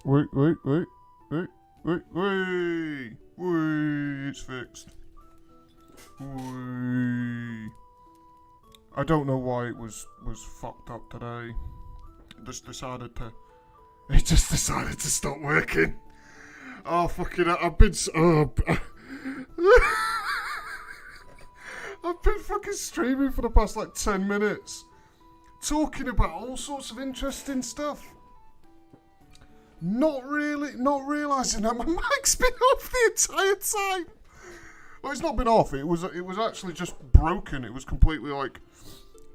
Wait, it's fixed. I don't know why it was fucked up today. It just decided to stop working. Oh, fucking hell, I've been fucking streaming for the past like 10 minutes. Talking about all sorts of interesting stuff. Not realising that my mic's been off the entire time. Well, it's not been off. It was actually just broken. It was completely like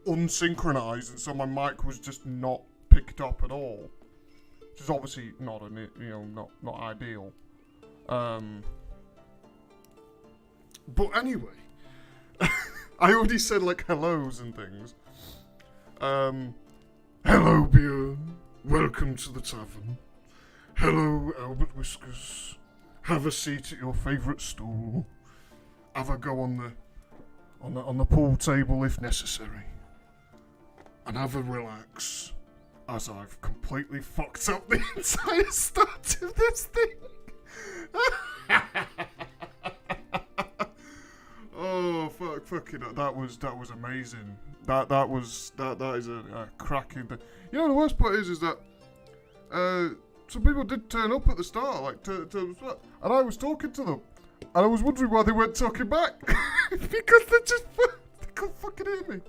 unsynchronized, and so my mic was just not picked up at all. Which is obviously not not ideal. But anyway, I already said like hellos and things. Hello, Bjorn. Welcome to the tavern. Hello, Albert Whiskers. Have a seat at your favourite stool. Have a go on the pool table if necessary. And have a relax, as I've completely fucked up the entire start of this thing. Oh fucking that was amazing. That is a cracking thing. You know the worst part is that some people did turn up at the start, like and I was talking to them, and I was wondering why they weren't talking back because they couldn't fucking hear me.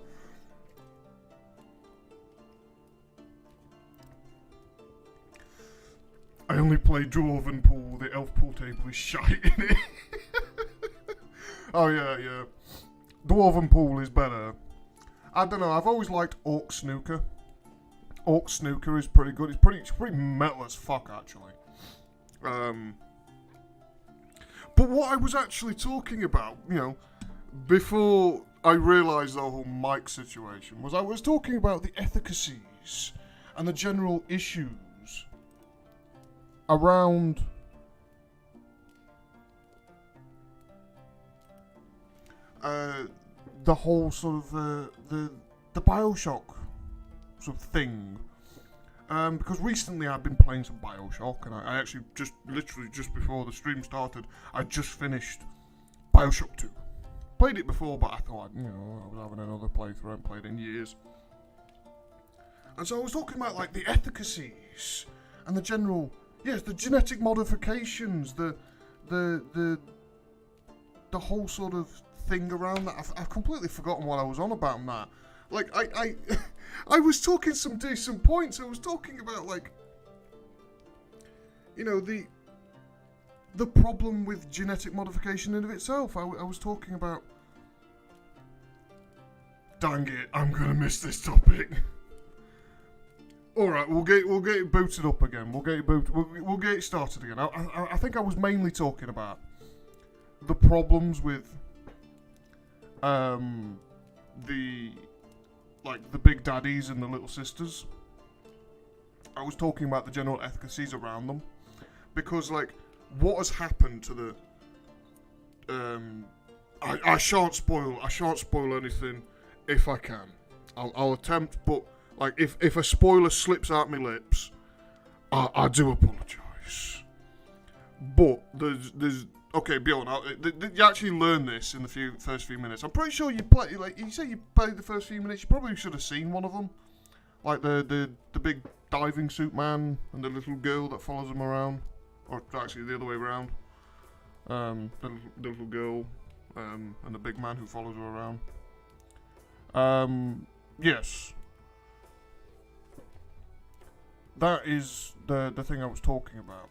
I only play Dwarven Pool. The elf pool table is shite in it. Oh yeah. Dwarven Pool is better. I don't know. I've always liked Orc Snooker. Orc Snooker is pretty good. It's pretty metal as fuck, actually. But what I was actually talking about, before I realised the whole mic situation, was I was talking about the efficacies and the general issues around the whole sort of the BioShock sort of thing. Because recently I've been playing some BioShock, and I actually literally just before the stream started, I just finished BioShock 2. Played it before, but I thought, I was having another playthrough. I haven't played it in years. And so I was talking about, like, the efficacies and the general, the genetic modifications, the whole sort of thing around that. I've completely forgotten what I was on about in that. Like, I was talking some decent points. I was talking about, like, the problem with genetic modification in of itself. I was talking about... Dang it, I'm gonna miss this topic. Alright, we'll get it booted up again. We'll get it started again. I think I was mainly talking about the problems with the big daddies and the little sisters. I was talking about the general efficacies around them, because like what has happened to the I shan't spoil anything if I can. I'll attempt, but like if a spoiler slips out my lips, I do apologise. But there's okay, Bjorn. You actually learn this in the first few minutes. I'm pretty sure you play like you say you played the first few minutes. You probably should have seen one of them, like the big diving suit man and the little girl that follows him around, or actually the other way around. The little girl and the big man who follows her around. Yes. That is the thing I was talking about.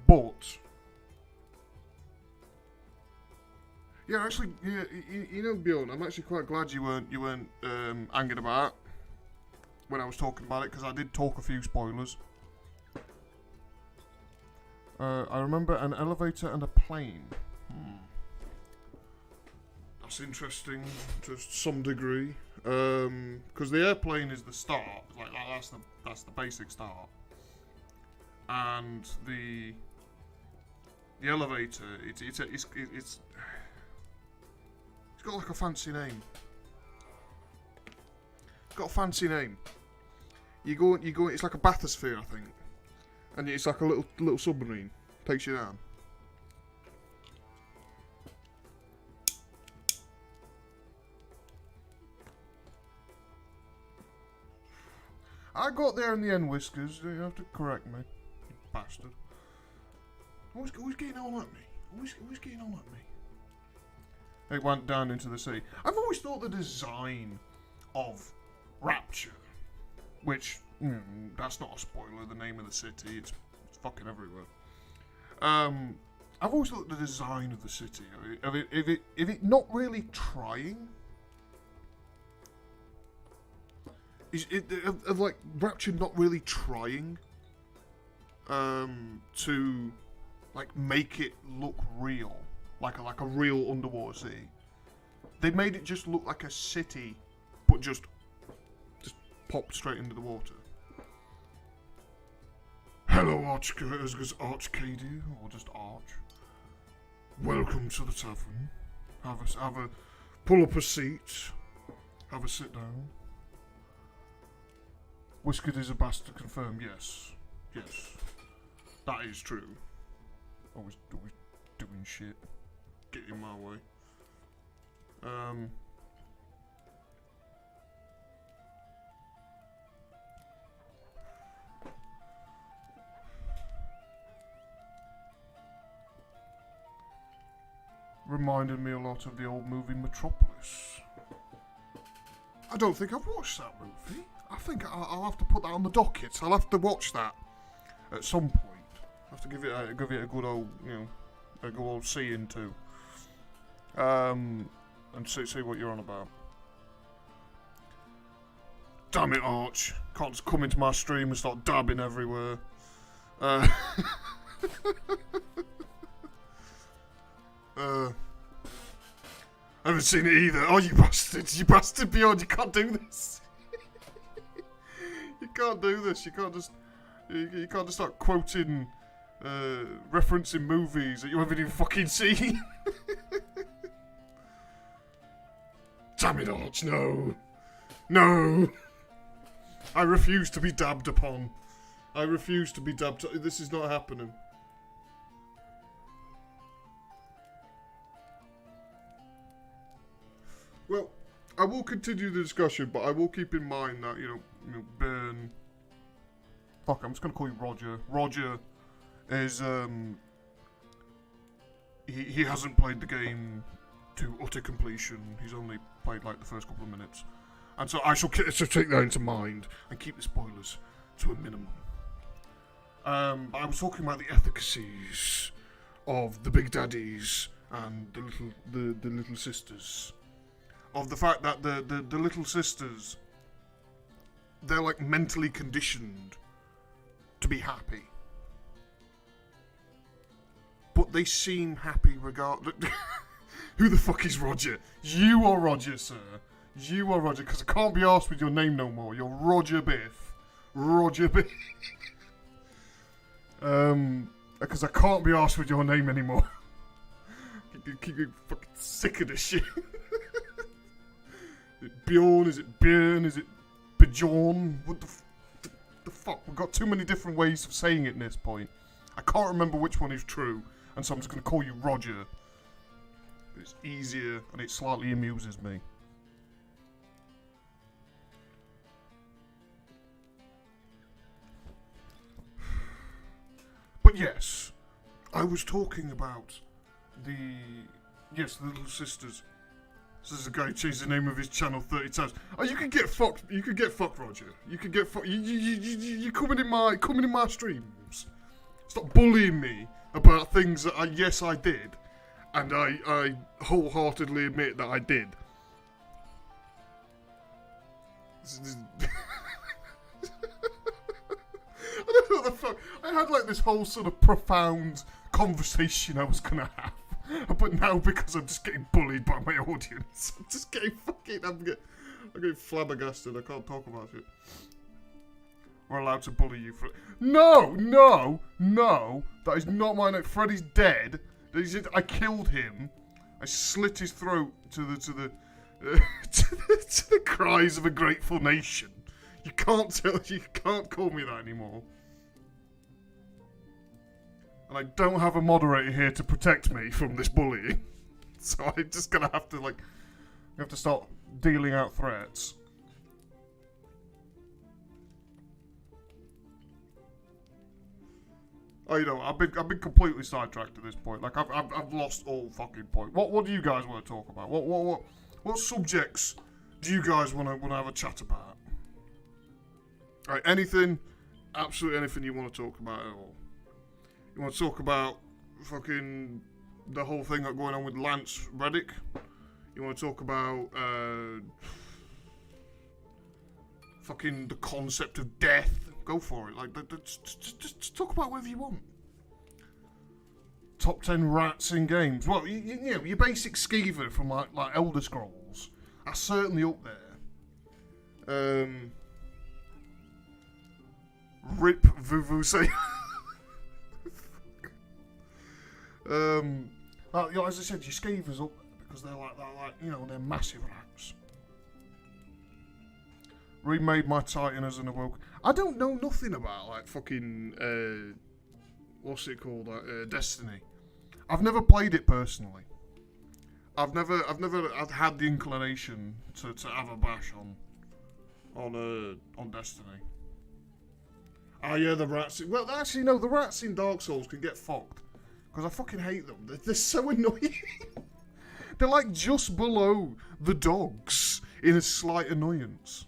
But yeah, actually, yeah, you know, Bjorn, I'm actually quite glad you weren't angry about it when I was talking about it, because I did talk a few spoilers. I remember an elevator and a plane. That's interesting to some degree, because the airplane is the start, like that's the basic start, and the elevator it's got like a fancy name. It's got a fancy name. You go. It's like a bathysphere, I think, and it's like a little submarine. Takes you down. I got there in the end, Whiskers. You have to correct me, you bastard. Always getting on at me. Always getting on at me. It went down into the sea. I've always thought the design of Rapture, which that's not a spoiler. The name of the city, it's fucking everywhere. I've always thought the design of the city, if it not really trying. Of like Rapture not really trying to like make it look real, like a real underwater city. They made it just look like a city, but just popped straight into the water. Hello, Archcadia, or just Arch. Welcome to the tavern. Have a pull up a seat. Have a sit down. Whiskered is a bastard confirmed, yes. Yes. That is true. Always doing shit. Get in my way. Reminded me a lot of the old movie Metropolis. I don't think I've watched that movie. I think I'll have to put that on the docket. I'll have to watch that at some point. I have to give it a good old, a good old see into. And see what you're on about. Damn it, Arch! Can't just come into my stream and start dabbing everywhere. I haven't seen it either. Oh, you bastard! You bastard, Beyond! You can't do this. You can't do this. You can't just start quoting, referencing movies that you haven't even fucking seen. Damn it, Arch! No, no. I refuse to be dabbed upon. I refuse to be dabbed. This is not happening. Well, I will continue the discussion, but I will keep in mind that, Burn... Fuck, I'm just going to call you Roger. Roger is, He hasn't played the game to utter completion. He's only played, like, the first couple of minutes. And so I shall take that into mind and keep the spoilers to a minimum. I was talking about the efficacies of the big daddies and the little sisters. Of the fact that the little sisters, they're like mentally conditioned to be happy. But they seem happy regardless. Who the fuck is Roger? You are Roger, sir. You are Roger, because I can't be arsed with your name no more. You're Roger Biff. Roger Biff. Because I can't be arsed with your name anymore. Keep getting fucking sick of this shit. Is it Bjorn? Is it Björn? Is it Bjorn? What the fuck? We've got too many different ways of saying it at this point. I can't remember which one is true, and so I'm just going to call you Roger. It's easier, and it slightly amuses me. But yes, I was talking about the Little Sisters. So there's a guy who changed the name of his channel 30 times. Oh, you can get fucked. You can get fucked, Roger. You can get fucked. You coming in my streams. Stop bullying me about things that I did, and I wholeheartedly admit that I did. I don't know what the fuck. I had like this whole sort of profound conversation I was gonna have. But now, because I'm just getting bullied by my audience, I'm just getting I'm getting flabbergasted. I can't talk about it. We're allowed to bully you for... No! That is not my name. Freddy's dead. I killed him. I slit his throat to the cries of a grateful nation. You can't call me that anymore. And I don't have a moderator here to protect me from this bullying. So I'm just gonna have to start dealing out threats. Oh, you know, I've been completely sidetracked at this point. Like I've lost all fucking point. What do you guys want to talk about? What subjects do you guys want to have a chat about? Right, anything, absolutely anything you want to talk about at all. You want to talk about fucking the whole thing that's going on with Lance Reddick? You want to talk about fucking the concept of death? Go for it. Like, just talk about whatever you want. Top 10 rats in games. Well, you know, your basic skeever from like Elder Scrolls. That's certainly up there. Rip Vuvuzela. You know, as I said, your skeevers up there because they're like you know, they're massive rats. Remade my Titan as an awoke. I don't know nothing about like fucking what's it called? Destiny. I've never played it personally. I've never had the inclination to have a bash on Destiny. Oh yeah, the rats. Well, actually no, the rats in Dark Souls can get fucked because I fucking hate them. They're so annoying. They're like just below the dogs in a slight annoyance.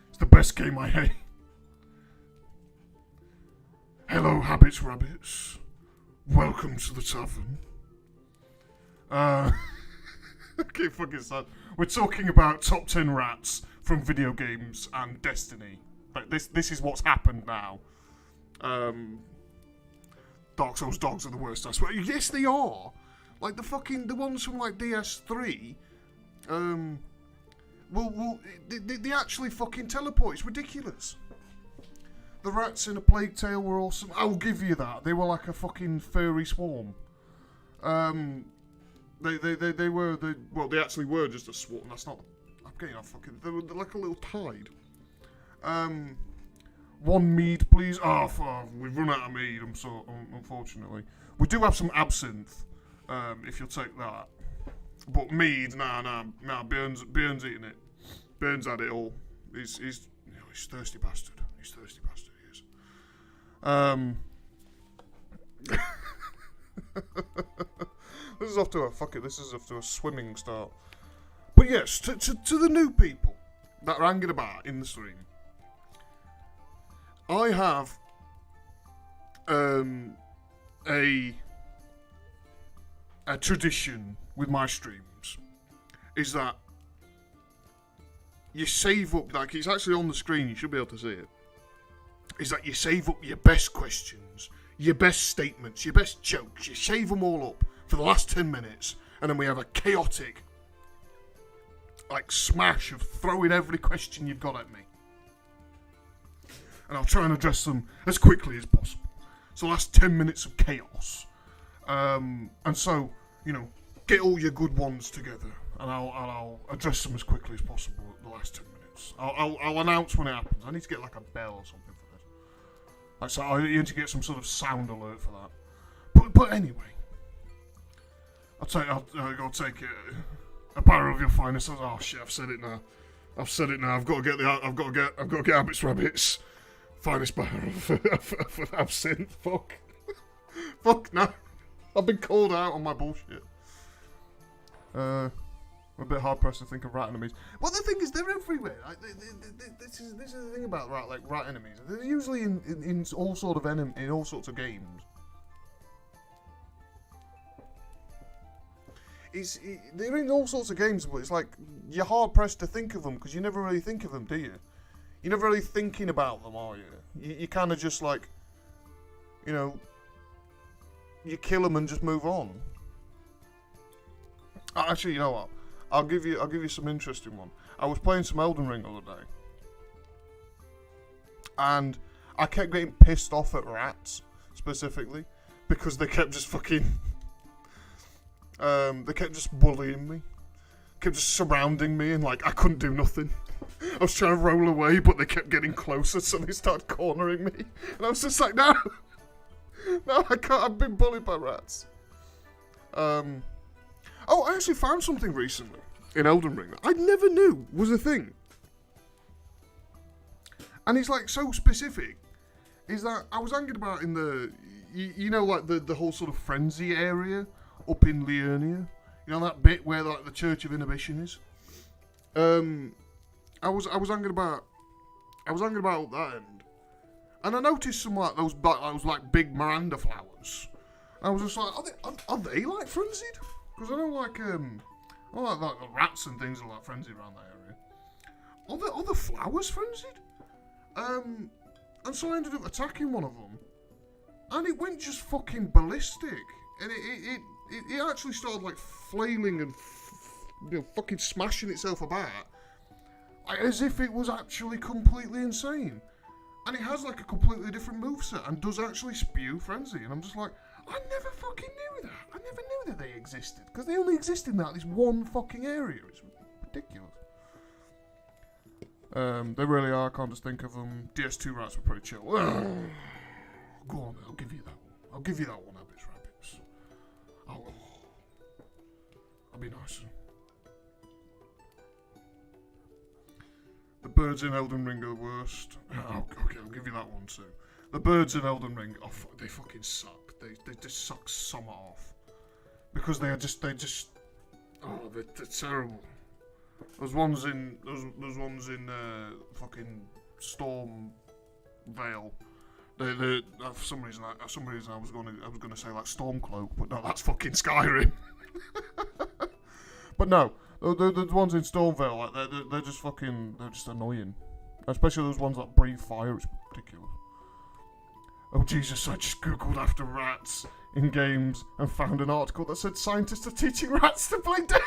It's the best game I hate. Hello, Habits Rabbits. Welcome to the Tavern. Okay, fucking sad. We're talking about top 10 rats from video games and Destiny. Like this is what's happened now. Dark Souls dogs are the worst, I swear. Yes, they are. Like the ones from like DS3. They actually fucking teleport. It's ridiculous. The rats in A Plague Tale were awesome. I'll give you that. They were like a fucking furry swarm. They actually were just a swarm. That's not. I'm getting off fucking. They're like a little tide. One mead, please. We've run out of mead. Unfortunately, we do have some absinthe. If you'll take that. But mead, nah. Björn's eating it. Björn's had it all. He's thirsty bastard. He's thirsty bastard. He is. This is off to a swimming start. But yes, to the new people that are hanging about in the stream, I have a tradition with my streams is that you save up, like it's actually on the screen, you should be able to see it, is that you save up your best questions, your best statements, your best jokes, you save them all up for the last 10 minutes, and then we have a chaotic, like, smash of throwing every question you've got at me. And I'll try and address them as quickly as possible. So last 10 minutes of chaos. And so, you know, get all your good ones together, and I'll address them as quickly as possible at the last 10 minutes. I'll announce when it happens. I need to get like a bell or something for this. Like, so you need to get some sort of sound alert for that. But anyway, I'll go take a barrel of your finest. Oh shit! I've said it now. I've got to get Abbott's Rabbit's finest barrel for absinthe. Fuck no. I've been called out on my bullshit. I'm a bit hard pressed to think of rat enemies. Well, the thing is, they're everywhere. Like, this is the thing about rat enemies. They're usually in all sorts of games. They're in all sorts of games, but it's like you're hard pressed to think of them because you never really think of them, do you? You're never really thinking about them, are you? You kind of just like, you know, you kill them and just move on. Actually, you know what? I'll give you some interesting one. I was playing some Elden Ring the other day, and I kept getting pissed off at rats specifically because they kept just fucking. They kept just bullying me. Kept just surrounding me and like I couldn't do nothing. I was trying to roll away but they kept getting closer so they started cornering me. And I was just like, no! No, I can't. I've been bullied by rats. Oh, I actually found something recently in Elden Ring that I never knew was a thing. And it's like so specific. Is that I was hanging about in the, you know, like the whole sort of frenzy area up in Liurnia, you know that bit where like the Church of Inhibition is. I was hanging about up that end, and I noticed some like those like big Miranda flowers. And I was just like, are they like frenzied? Because I know like the rats and things are like frenzied around that area. Are the flowers frenzied? And so I ended up attacking one of them, and it went just fucking ballistic, and it actually started like flailing and fucking smashing itself about as if it was actually completely insane. And it has like a completely different moveset and does actually spew frenzy. And I'm just like, I never fucking knew that. I never knew that they existed because they only exist in this one fucking area. It's ridiculous. They really are. I can't just think of them. DS2 rats were pretty chill. Go on, I'll give you that one. I'll give you that one, Abbott's Rabbits. I'll be nice. The birds in Elden Ring are the worst. Okay, I'll give you that one too. The birds in Elden Ring, they fucking suck. They just suck summer off. Because they're terrible. There's ones in fucking Storm Vale. They for some reason I was gonna say like Stormcloak, but no, that's fucking Skyrim. But no, the ones in Stormvale, like they're just annoying. Especially those ones that breathe fire. It's ridiculous. Oh Jesus! I just googled after rats in games and found an article that said scientists are teaching rats to play down.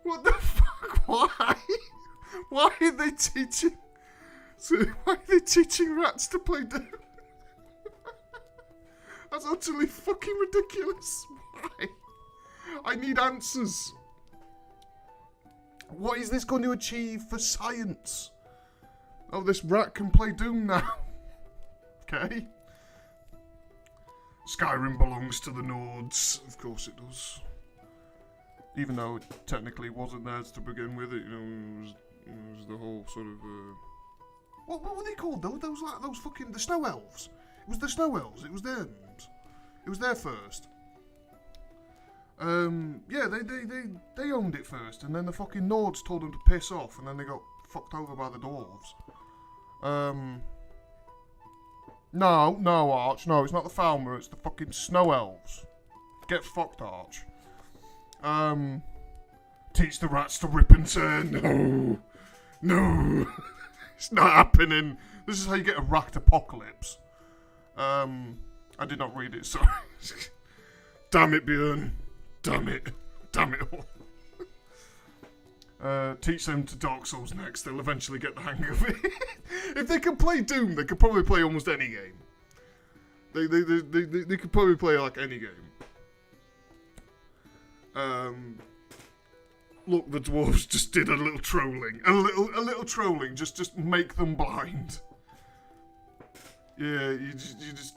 What the fuck? Why? Why are they teaching? Why are they teaching rats to play down? That's utterly fucking ridiculous. Why? I need answers. What is this going to achieve for science? Oh, this rat can play Doom now. Okay. Skyrim belongs to the Nords. Of course it does. Even though it technically wasn't theirs to begin with, it was the whole sort of. What were they called? Those fucking the snow elves. It was the snow elves. It was them. It was there first. Yeah, they owned it first, and then the fucking Nords told them to piss off, and then they got fucked over by the dwarves. No, Arch. No, it's not the Falmer. It's the fucking snow elves. Get fucked, Arch. Teach the rats to rip and turn. No. It's not happening. This is how you get a rat apocalypse. I did not read it, sorry. Damn it, Björn. Damn it all. Teach them to Dark Souls next. They'll eventually get the hang of it. If they can play Doom, they could probably play almost any game. They could probably play like any game. Look, the dwarves just did a little trolling. A little trolling. Just make them blind. Yeah, you just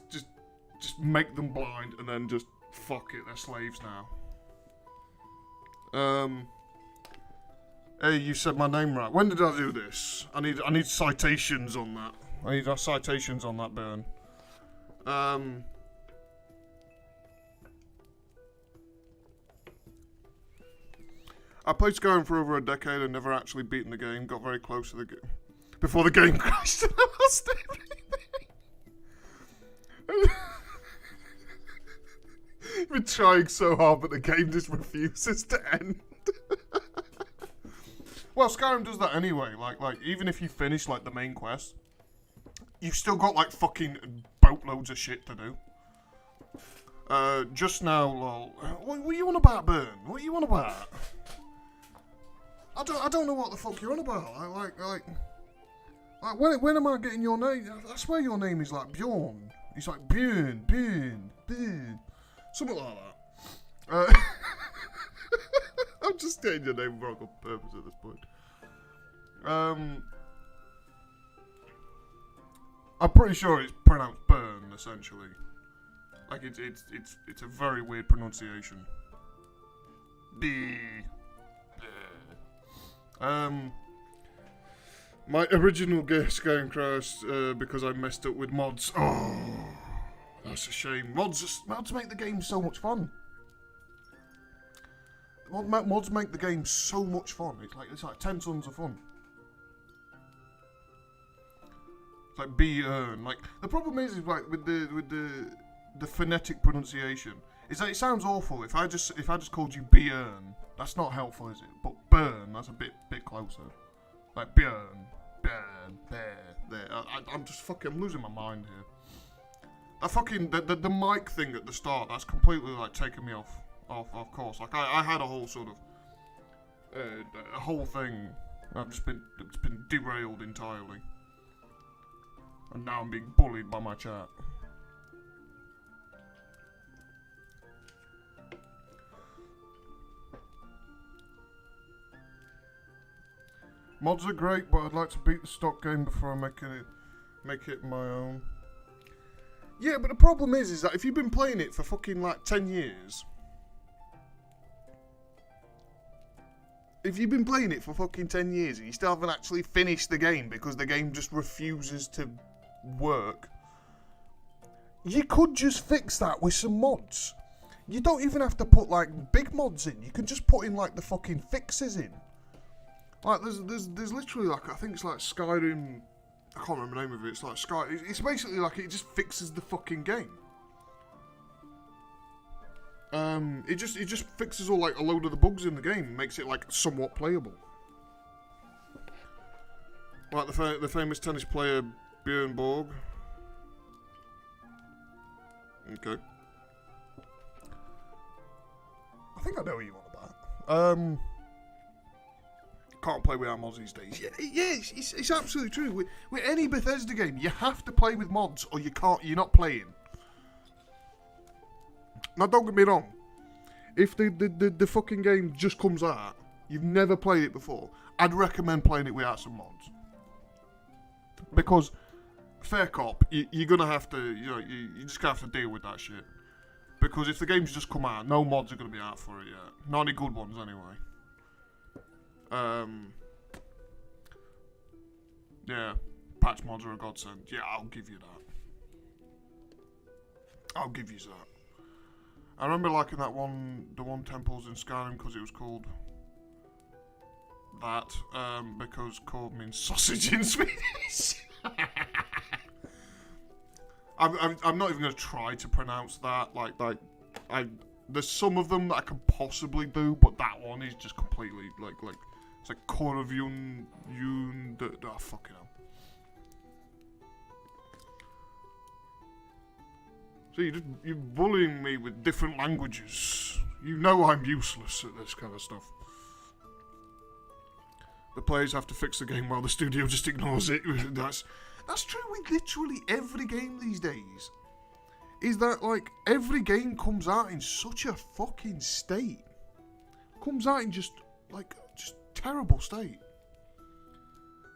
make them blind and then just fuck it, they're slaves now. Hey, you said my name right. When did I do this? I need citations on that. I need citations on that burn. I played Skyrim for over a decade and never actually beaten the game. Got very close to the game before the game crashed and I lost everything. You've been trying so hard, but the game just refuses to end. Well, Skyrim does that anyway. Like even if you finish like the main quest, you've still got like fucking boatloads of shit to do. Just now, lol. What are you on about, Burn? What are you on about? I don't know what the fuck you're on about. Like when am I getting your name? I swear your name is like Bjorn. It's like Bjorn, something like that. I'm just getting your name wrong on purpose at this point. I'm pretty sure it's pronounced burn, essentially. Like it's a very weird pronunciation. My original guess going crashed because I messed up with mods. Oh, that's a shame. Mods make the game so much fun. Mods make the game so much fun. It's like 10 tons of fun. It's like be-earn. Like the problem is like with the phonetic pronunciation is that it sounds awful. If I just called you be-earn, that's not helpful, is it? But burn, that's a bit closer. Like burn, there. I'm just fucking losing my mind here. That fucking the mic thing at the start, that's completely like taking me off course. Like I had a whole sort of a whole thing. It's been derailed entirely, and now I'm being bullied by my chat. Mods are great, but I'd like to beat the stock game before I make it my own. Yeah, but the problem is that if you've been playing it for fucking like 10 years, if you've been playing it for fucking 10 years and you still haven't actually finished the game because the game just refuses to work, you could just fix that with some mods. You don't even have to put like big mods in. You can just put in like the fucking fixes in. Like there's literally like, I think it's like Skyrim, I can't remember the name of it. It's like it's basically like it just fixes the fucking game. It just fixes all like a load of the bugs in the game, and makes it like somewhat playable. Like the famous tennis player Bjorn Borg. Okay. I think I know what you want about. Can't play without mods these days. Yeah, it's absolutely true. With any Bethesda game, you have to play with mods, or you're not playing. Now, don't get me wrong. If the fucking game just comes out, you've never played it before, I'd recommend playing it without some mods. Because, fair cop, you're gonna have to, you just gonna have to deal with that shit. Because if the game's just come out, no mods are gonna be out for it yet. Not any good ones, anyway. Yeah, patch mods are a godsend. Yeah, I'll give you that. I'll give you that. I remember liking the one temples in Skyrim because it was called that, because called means sausage in Swedish. I'm not even going to try to pronounce that. There's some of them that I could possibly do, but that one is just completely like it's like Korvjun, fucking hell. So you're bullying me with different languages. You know I'm useless at this kind of stuff. The players have to fix the game while the studio just ignores it. That's true with literally every game these days. Is that like every game comes out in such a fucking state. Comes out in just like terrible state.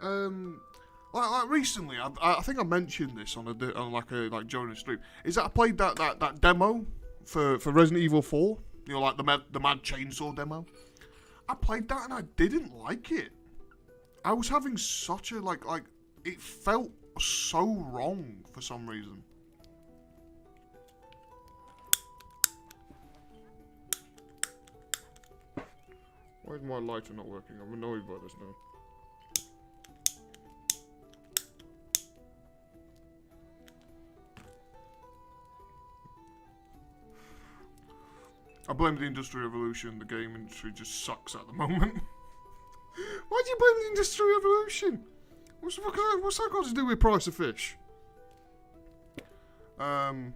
Like recently, I think I mentioned this on during the stream. Is that I played that demo for Resident Evil 4. You know, like the Mad Chainsaw demo. I played that and I didn't like it. I was having such a like it felt so wrong for some reason. Why is my lighter not working? I'm annoyed by this now. I blame the Industrial Revolution. The game industry just sucks at the moment. Why do you blame the Industrial Revolution? What's that got to do with price of fish? I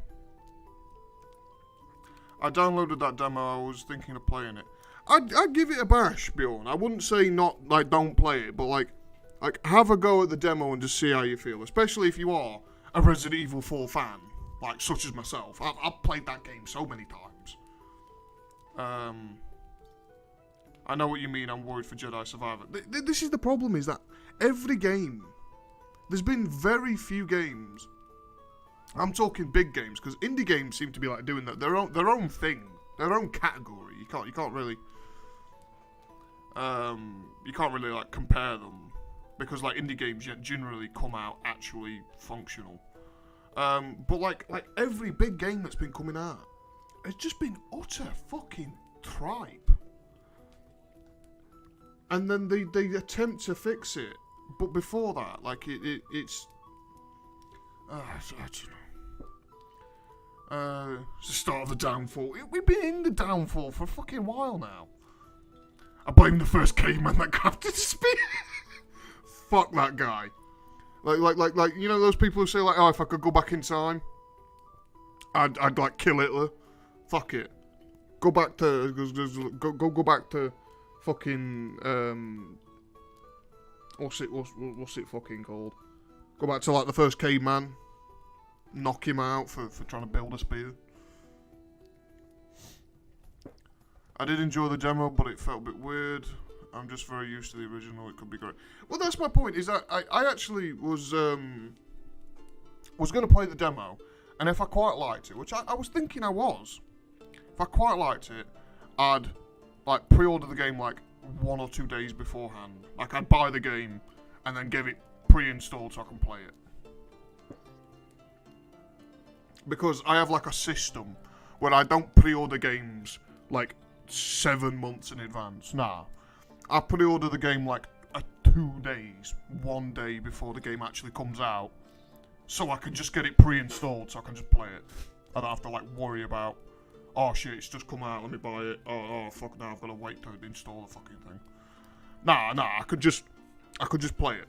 downloaded that demo. I was thinking of playing it. I'd give it a bash, Bjorn. I wouldn't say not like don't play it, but like have a go at the demo and just see how you feel. Especially if you are a Resident Evil 4 fan, like such as myself. I've played that game so many times. I know what you mean. I'm worried for Jedi Survivor. This is the problem: is that every game, there's been very few games. I'm talking big games because indie games seem to be like doing that their own thing, their own category. You can't really like compare them because like indie games generally come out actually functional. But like every big game that's been coming out, it's just been utter fucking tripe. And then they attempt to fix it, but before that, like it's it's the start of the downfall. We've been in the downfall for a fucking while now. I blame the first caveman that crafted the spear. Fuck that guy. Like you know those people who say like, oh, if I could go back in time, I'd like kill Hitler. Fuck it. Go back to go back to fucking what's it fucking called? Go back to like the first caveman. Knock him out for trying to build a spear. I did enjoy the demo, but it felt a bit weird. I'm just very used to the original. It could be great. Well, that's my point. Is that I actually was going to play the demo, and if I quite liked it, which I was thinking I was, if I quite liked it, I'd like pre-order the game like 1 or 2 days beforehand. Like I'd buy the game and then get it pre-installed so I can play it. Because I have like a system where I don't pre-order games like 7 months in advance. Nah. I pre-order the game like 2 days, 1 day before the game actually comes out. So I can just get it pre-installed so I can just play it. I don't have to like worry about, oh shit, it's just come out, let me buy it. Oh fuck, now I've got to wait to install the fucking thing. Nah, I could just play it.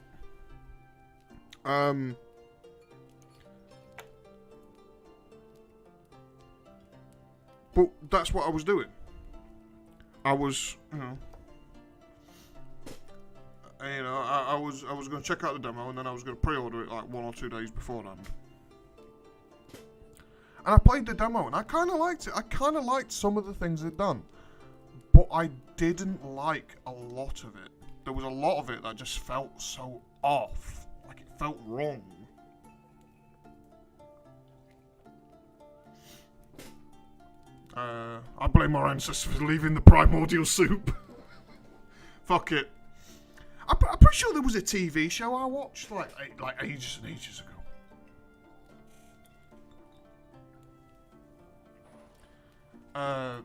But that's what I was doing. I was, I was going to check out the demo and then I was going to pre-order it like 1 or 2 days beforehand. And I played the demo and I kind of liked it. I kind of liked some of the things it done, but I didn't like a lot of it. There was a lot of it that just felt so off, like it felt wrong. I blame our ancestors for leaving the primordial soup. Fuck it. I'm pretty sure there was a TV show I watched like ages and ages ago. I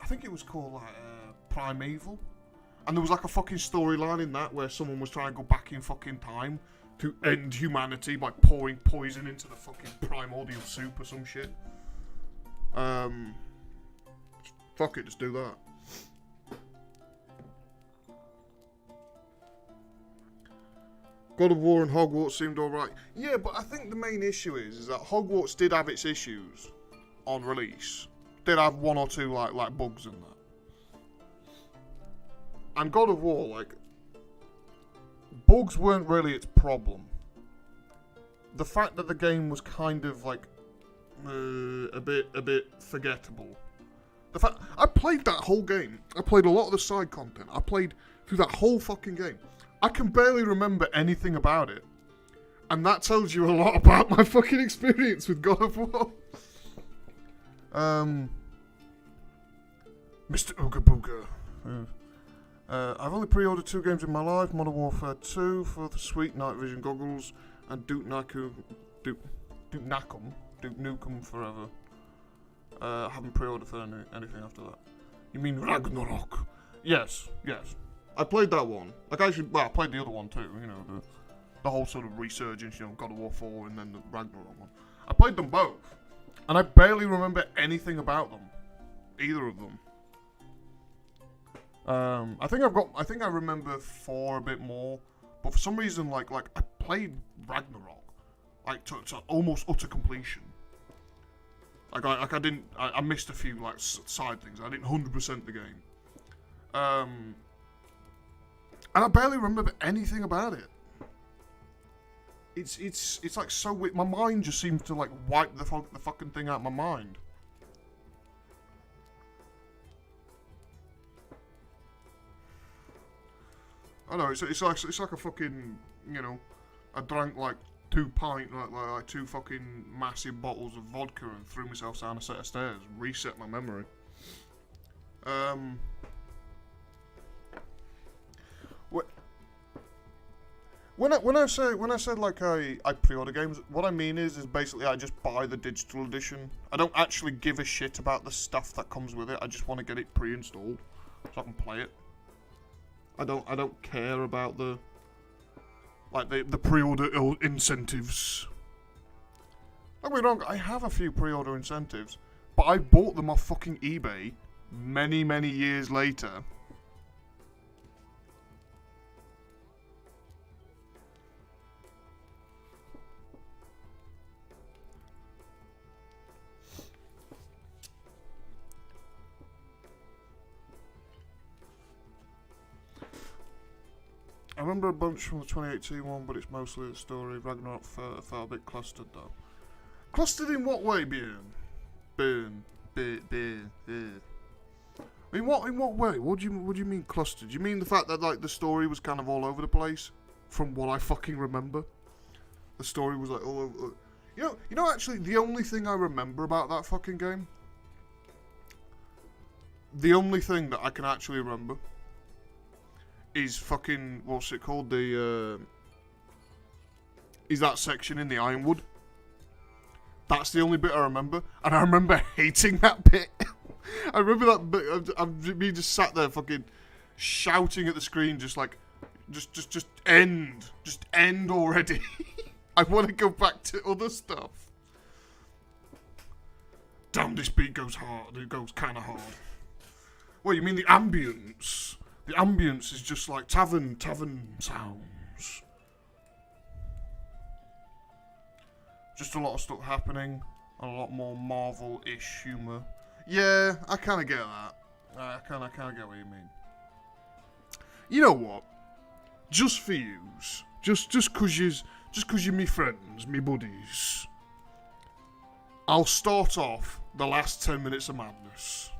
think it was called like Primeval, and there was like a fucking storyline in that where someone was trying to go back in fucking time to end humanity by pouring poison into the fucking primordial soup or some shit. Fuck it, just do that. God of War and Hogwarts seemed alright. Yeah, but I think the main issue is that Hogwarts did have its issues on release. Did have 1 or 2 like bugs in that. And God of War, like, bugs weren't really its problem. The fact that the game was kind of like a bit forgettable. The fact I played that whole game. I played a lot of the side content. I played through that whole fucking game. I can barely remember anything about it. And that tells you a lot about my fucking experience with God of War. Mr. Ooga Booga. I've only pre-ordered 2 games in my life, Modern Warfare 2 for the sweet night vision goggles, and Duke Nukem Forever. I haven't pre-ordered for anything after that. You mean Ragnarok? Yes. I played that one. Like, I played the other one too, you know, the whole sort of resurgence, you know, God of War 4 and then the Ragnarok one. I played them both, and I barely remember anything about them. Either of them. I think I remember 4 a bit more, but for some reason, like I played Ragnarok, like to almost utter completion. I missed a few like side things. I didn't 100% the game. And I barely remember anything about it. It's like so weird. My mind just seems to like wipe the fucking thing out of my mind. I know it's like a fucking, you know, I drank like 2 fucking massive bottles of vodka and threw myself down a set of stairs, reset my memory. When I said like I pre-order games, what I mean is basically I just buy the digital edition. I don't actually give a shit about the stuff that comes with it. I just want to get it pre-installed so I can play it. I don't care about the pre-order incentives. Don't get me wrong, I have a few pre-order incentives, but I bought them off fucking eBay many years later. I remember a bunch from the 2018 one, but it's mostly the story. Ragnarok felt a bit clustered, though. Clustered in what way, Bjorn? I mean, in what way? What do you mean clustered? Do you mean the fact that like the story was kind of all over the place? From what I fucking remember, the story was like all over. You know. Actually, the only thing I remember about that fucking game, the only thing that I can actually remember, is fucking, what's it called, is that section in the Ironwood. That's the only bit I remember, and I remember hating that bit. I remember that bit of me just sat there fucking shouting at the screen, just like, just end already. I want to go back to other stuff. Damn, this beat goes hard, it goes kinda hard. Well, you mean the ambience? The ambience is just like tavern sounds. Just a lot of stuff happening, a lot more Marvel-ish humour. Yeah, I kind of get that. I kind of get what you mean. You know what? Just for yous, just cause you're me friends, me buddies, I'll start off the last 10 minutes of madness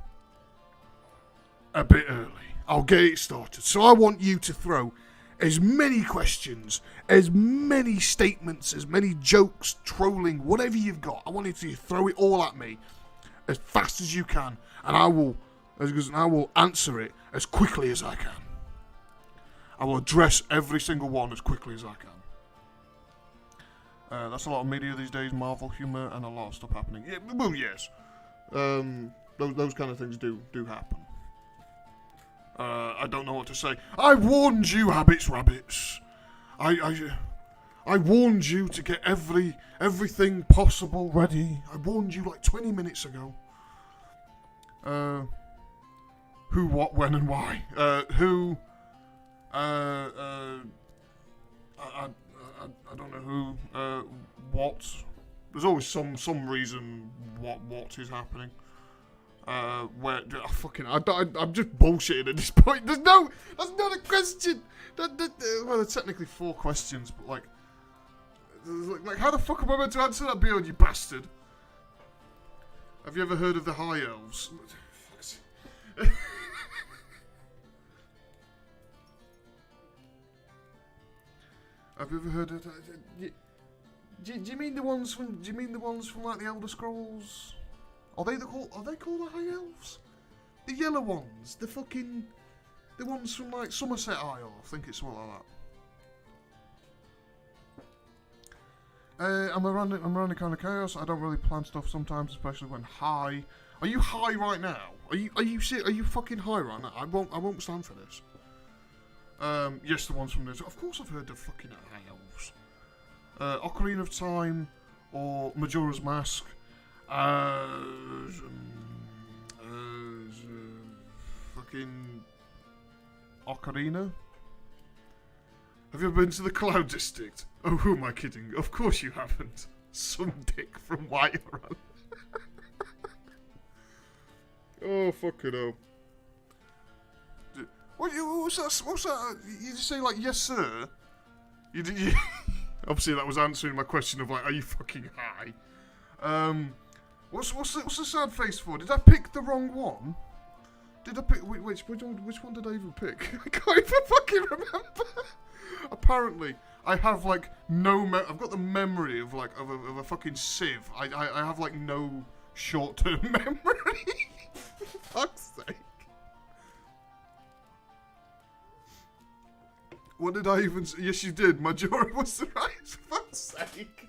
a bit early. I'll get it started. So I want you to throw as many questions, as many statements, as many jokes, trolling, whatever you've got. I want you to throw it all at me as fast as you can, and I will answer it as quickly as I can. I will address every single one as quickly as I can. That's a lot of media these days, Marvel humour, and a lot of stuff happening. Yeah, well, yes. Those kind of things do happen. I don't know what to say. I warned you, rabbits. I warned you to get everything possible ready. I warned you like 20 minutes ago. Who, what, when, and why? I don't know who. What? There's always some reason what is happening. Where I'm just bullshitting at this point. That's not a question. Well, there's technically 4 questions, but like how the fuck am I meant to answer that, Bjorn, you bastard? Have you ever heard of the High Elves? Have you ever heard of? Do you mean the ones from? Do you mean the ones from like the Elder Scrolls? Are they called the High Elves? The yellow ones, the ones from like Somerset Isle. I think it's something like that. I'm around the kind of chaos. I don't really plan stuff sometimes, especially when high. Are you high right now? Are you fucking high right now? I won't stand for this. Yes, the ones from this. Of course, I've heard of fucking High Elves. Ocarina of Time or Majora's Mask. Fucking Ocarina. Have you ever been to the Cloud District? Oh, who am I kidding? Of course you haven't. Some dick from Whiterun. Oh, fucking hell. What's that? You just say, like, yes, sir? You obviously, that was answering my question of, like, are you fucking high? What's the sad face for? Did I pick the wrong one? Did I pick... Which one did I even pick? I can't even fucking remember. Apparently, I have, like, I've got the memory of, like, of a fucking sieve. I have, like, no short-term memory. For fuck's sake. What did I even say? Yes, you did. Majora was right. For fuck's sake.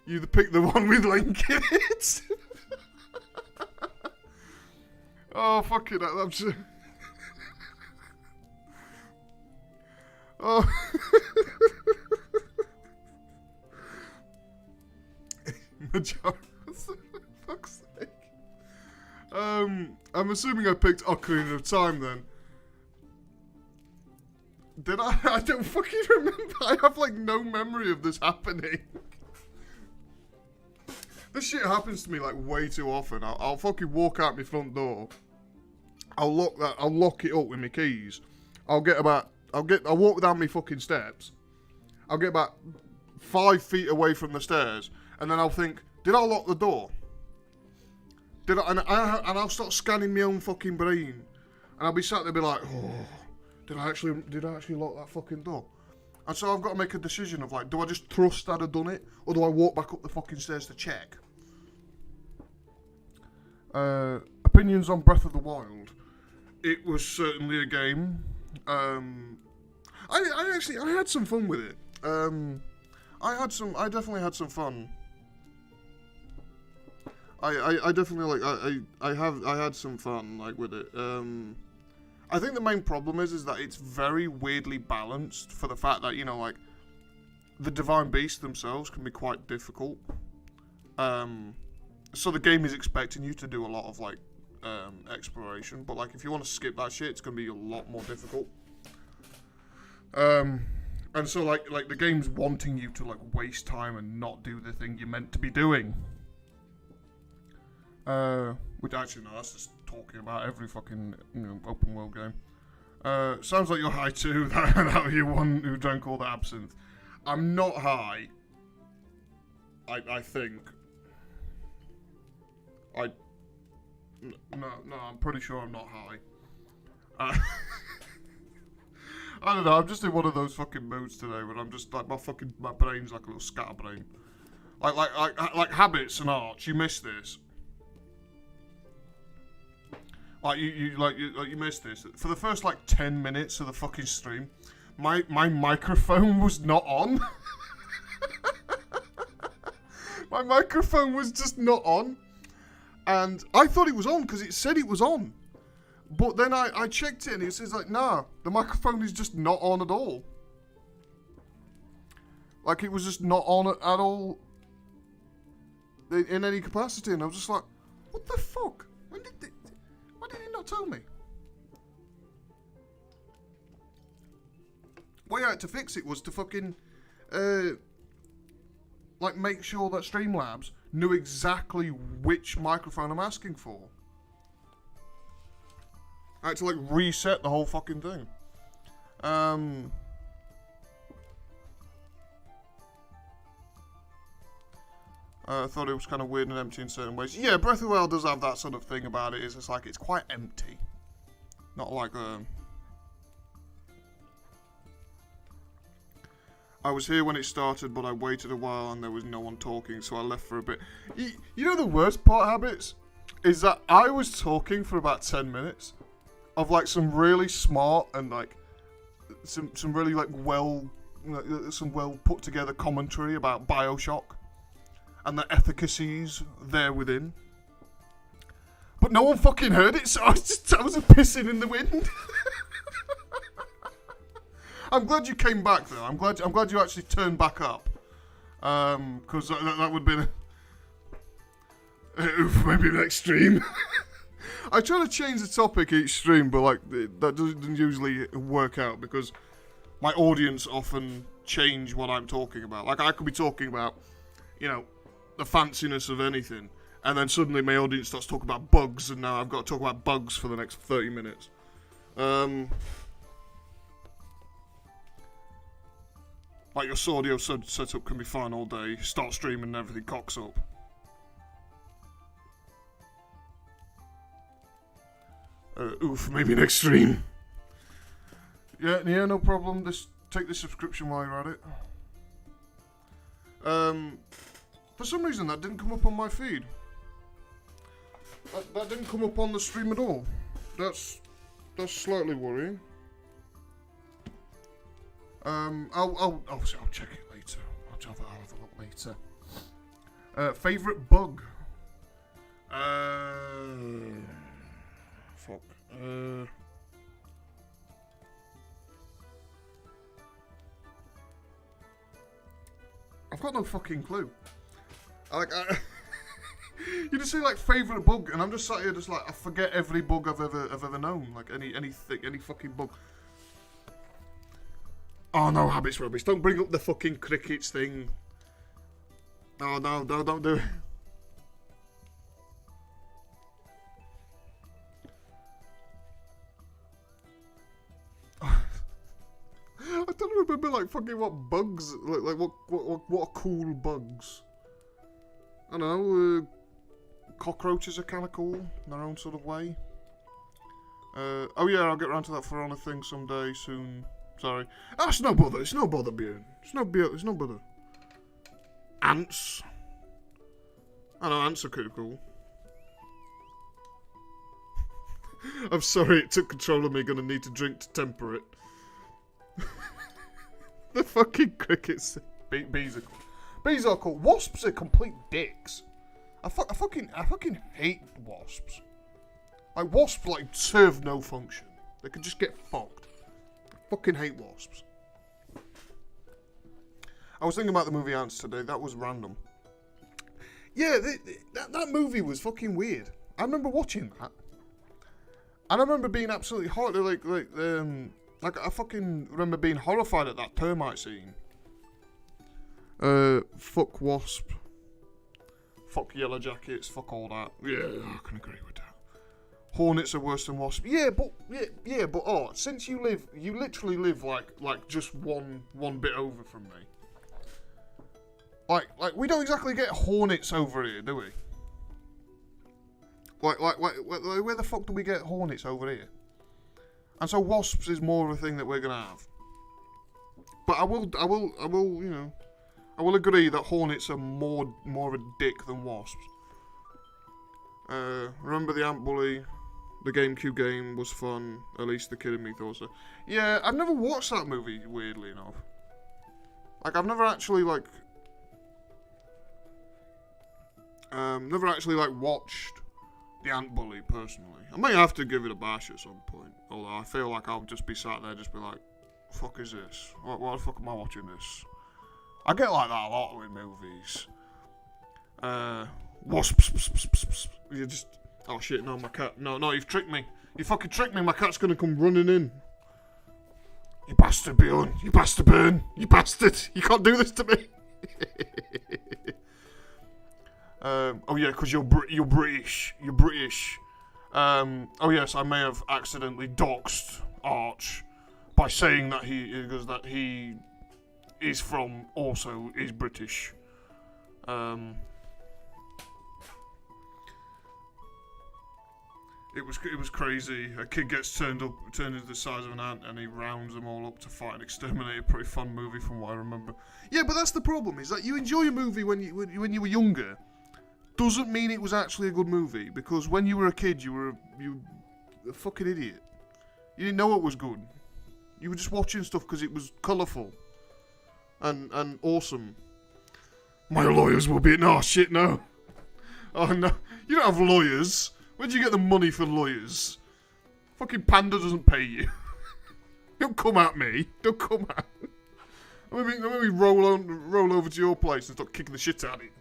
You picked the one with Link in it. Oh, fuck it. I'm sure. Oh. Majora. For fuck's sake. I'm assuming I picked Ocarina of Time then. Did I? I don't fucking remember. I have like no memory of this happening. This shit happens to me like way too often. I'll fucking walk out my front door. I'll lock it up with my keys. I'll walk down my fucking steps. I'll get about 5 feet away from the stairs, and then I'll think, did I lock the door? And I'll start scanning my own fucking brain, and I'll be sat there, be like, oh, did I actually lock that fucking door? And so I've got to make a decision of like, do I just trust I'd have done it, or do I walk back up the fucking stairs to check? Opinions on Breath of the Wild. It was certainly a game. I had some fun with it. I definitely had some fun. I definitely like I had some fun like with it. I think the main problem is that it's very weirdly balanced for the fact that, you know, like the Divine Beasts themselves can be quite difficult. So the game is expecting you to do a lot of like exploration, but like if you want to skip that shit, it's gonna be a lot more difficult. And so like the game's wanting you to like waste time and not do the thing you're meant to be doing. Which actually no, that's just talking about every fucking open world game. Sounds like you're high too. That you one who drank all the absinthe. I'm not high. I think. No, I'm pretty sure I'm not high. I don't know, I'm just in one of those fucking moods today where I'm just like my brain's like a little scatterbrain. Like habits and arts, you miss this. Like you missed this. For the first like 10 minutes of the fucking stream, my microphone was not on. My microphone was just not on. And I thought it was on because it said it was on. But then I checked it and it says like, nah, the microphone is just not on at all. Like it was just not on at all in any capacity. And I was just like, what the fuck? Why did he not tell me? Way out to fix it was to fucking like make sure that Streamlabs knew exactly which microphone I'm asking for. I had to like reset the whole fucking thing. I thought it was kind of weird and empty in certain ways. Yeah, Breath of the Wild does have that sort of thing about it. It's like it's quite empty. Not like I was here when it started, but I waited a while and there was no one talking, so I left for a bit. You know the worst part, Habits? Is that I was talking for about 10 minutes of like some really smart and like some really like some well put together commentary about BioShock and the efficacies there within. But no one fucking heard it, so I was pissing in the wind. I'm glad you came back though. I'm glad you actually turned back up. Because that would be maybe next stream. I try to change the topic each stream, but like that doesn't usually work out because my audience often change what I'm talking about. Like I could be talking about, you know, the fanciness of anything, and then suddenly my audience starts talking about bugs, and now I've got to talk about bugs for the next 30 minutes. Like your audio setup can be fine all day, start streaming and everything cocks up. Oof, maybe next stream. Yeah, no problem. Take the subscription while you're at it. For some reason that didn't come up on my feed. That didn't come up on the stream at all. That's slightly worrying. I'll check it later. I'll have a look later. Favorite bug? Fuck. I've got no fucking clue. You just say like favorite bug, and I'm just sat here just like I forget every bug I've ever known. Like any fucking bug. Oh no, habits rubbish. Don't bring up the fucking crickets thing. No, don't do it. I don't remember like fucking what bugs, like what are cool bugs. I don't know, cockroaches are kind of cool in their own sort of way. Oh yeah, I'll get around to that for on a thing someday soon. Sorry. Oh, it's no bother, Bjorn. It's no bother. Ants. I know, ants are pretty cool. I'm sorry, it took control of me, gonna need to drink to temper it. The fucking crickets. Bees are cool. Wasps are complete dicks. I fucking hate wasps. Like, wasps, like, serve no function. They could just get fucked. I fucking hate wasps. I was thinking about the movie Ants today. That was random. Yeah, that movie was fucking weird. I remember watching that. And I remember being absolutely horrified. Like, I fucking remember being horrified at that termite scene. Fuck wasp. Fuck yellow jackets. Fuck all that. Yeah, I can agree with that. Hornets are worse than wasps. Yeah, but since you literally live like just one bit over from me. Like we don't exactly get hornets over here, do we? Like where the fuck do we get hornets over here? And so wasps is more of a thing that we're gonna have. But I will, you know, I will agree that hornets are more of a dick than wasps. Remember the Ant Bully? The GameCube game was fun. At least the kid in me thought so. Yeah, I've never watched that movie, weirdly enough. Like, I've never actually, watched the Ant Bully, personally. I may have to give it a bash at some point. Although I feel like I'll just be sat there, just be like, fuck is this? Why the fuck am I watching this? I get like that a lot with movies. Wasps. You just... Oh shit, no, my cat. No, you've tricked me. You fucking tricked me, my cat's gonna come running in. You bastard, Bjorn. You bastard, Burn. You bastard. You can't do this to me. Oh yeah, because you're British. You're British. Oh yes, I may have accidentally doxed Arch by saying that he is British. It was crazy. A kid gets turned into the size of an ant, and he rounds them all up to fight and exterminate. A pretty fun movie from what I remember. Yeah, but that's the problem. Is that you enjoy a movie when you were younger, doesn't mean it was actually a good movie. Because when you were a kid, you were a fucking idiot. You didn't know it was good. You were just watching stuff because it was colourful and awesome. My lawyers will be... No, shit, no. Oh, no. You don't have lawyers. Where'd you get the money for lawyers? Fucking Panda doesn't pay you. Don't come at me. Don't come at me. Let me roll over to your place and start kicking the shit out of you.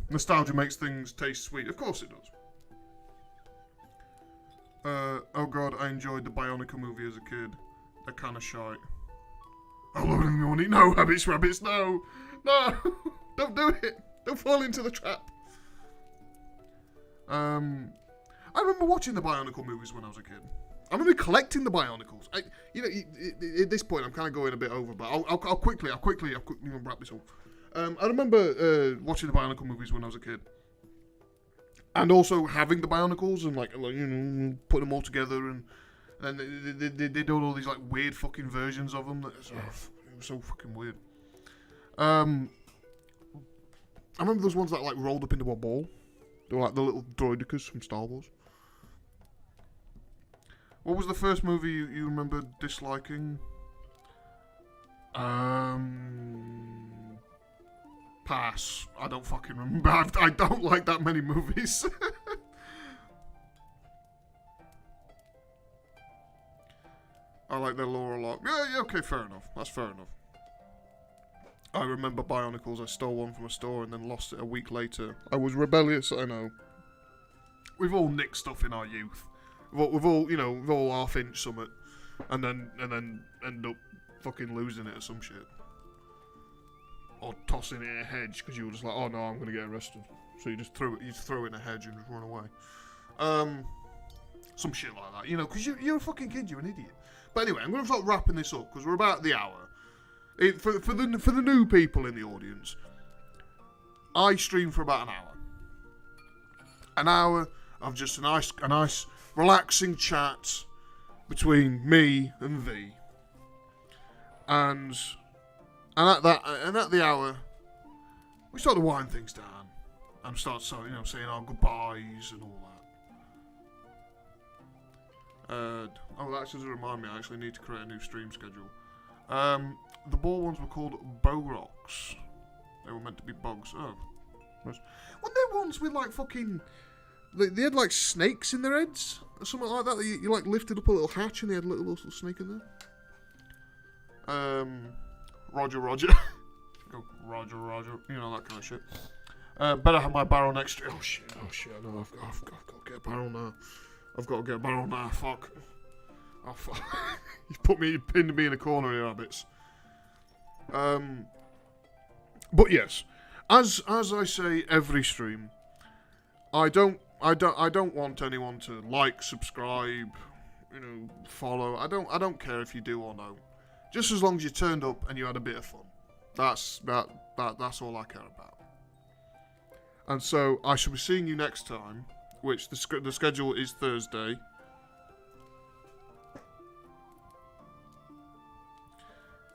Nostalgia makes things taste sweet. Of course it does. Oh god, I enjoyed the Bionica movie as a kid. They're kind of shite. Oh Lord in the morning. No, rabbits, no! No! Don't do it! Don't fall into the trap! I remember watching the Bionicle movies when I was a kid. I remember collecting the Bionicles. At this point I'm kind of going a bit over, but I'll quickly wrap this up. I remember watching the Bionicle movies when I was a kid. And also having the Bionicles and putting them all together, and they did all these like weird fucking versions of them. It was so fucking weird. I remember those ones that like rolled up into a ball. They were like the little droidicas from Star Wars. What was the first movie you remember disliking? Pass. I don't fucking remember. I don't like that many movies. I like their lore a lot. Yeah, okay, fair enough. That's fair enough. I remember Bionicles. I stole one from a store and then lost it a week later. I was rebellious, I know. We've all nicked stuff in our youth. We've all half-inch something, and then end up fucking losing it or some shit. Or tossing it in a hedge because you were just like, oh no, I'm going to get arrested. So you just throw it in a hedge and just run away. Some shit like that, because you're a fucking kid, you're an idiot. But anyway, I'm going to start wrapping this up because we're about the hour. For the new people in the audience, I stream for about an hour. An hour of just a nice relaxing chat between me and thee. And at the hour, we start to wind things down and start saying our goodbyes and all that. That actually does remind me, I actually need to create a new stream schedule. The ball ones were called bow rocks. They were meant to be bugs. Oh. Weren't there ones with like fucking... They had like snakes in their heads? Or something like that? You like lifted up a little hatch and they had a little snake in there? Roger. Go, Roger. That kind of shit. Better have my barrel next to... Oh shit, no, I've got to get a barrel now. Fuck. Oh, fuck. You've pinned me in a corner here, rabbits. But yes, as I say every stream, I don't want anyone to like, subscribe, follow. I don't care if you do or no. Just as long as you turned up and you had a bit of fun. That's all I care about. And so I shall be seeing you next time, which the schedule is Thursday.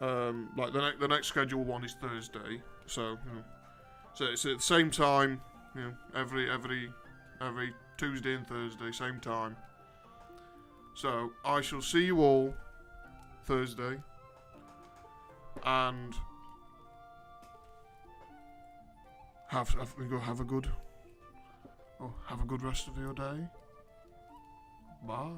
The next scheduled one is Thursday, so so it's at the same time, every Tuesday and Thursday, same time. So I shall see you all Thursday, and have a good rest of your day. Bye.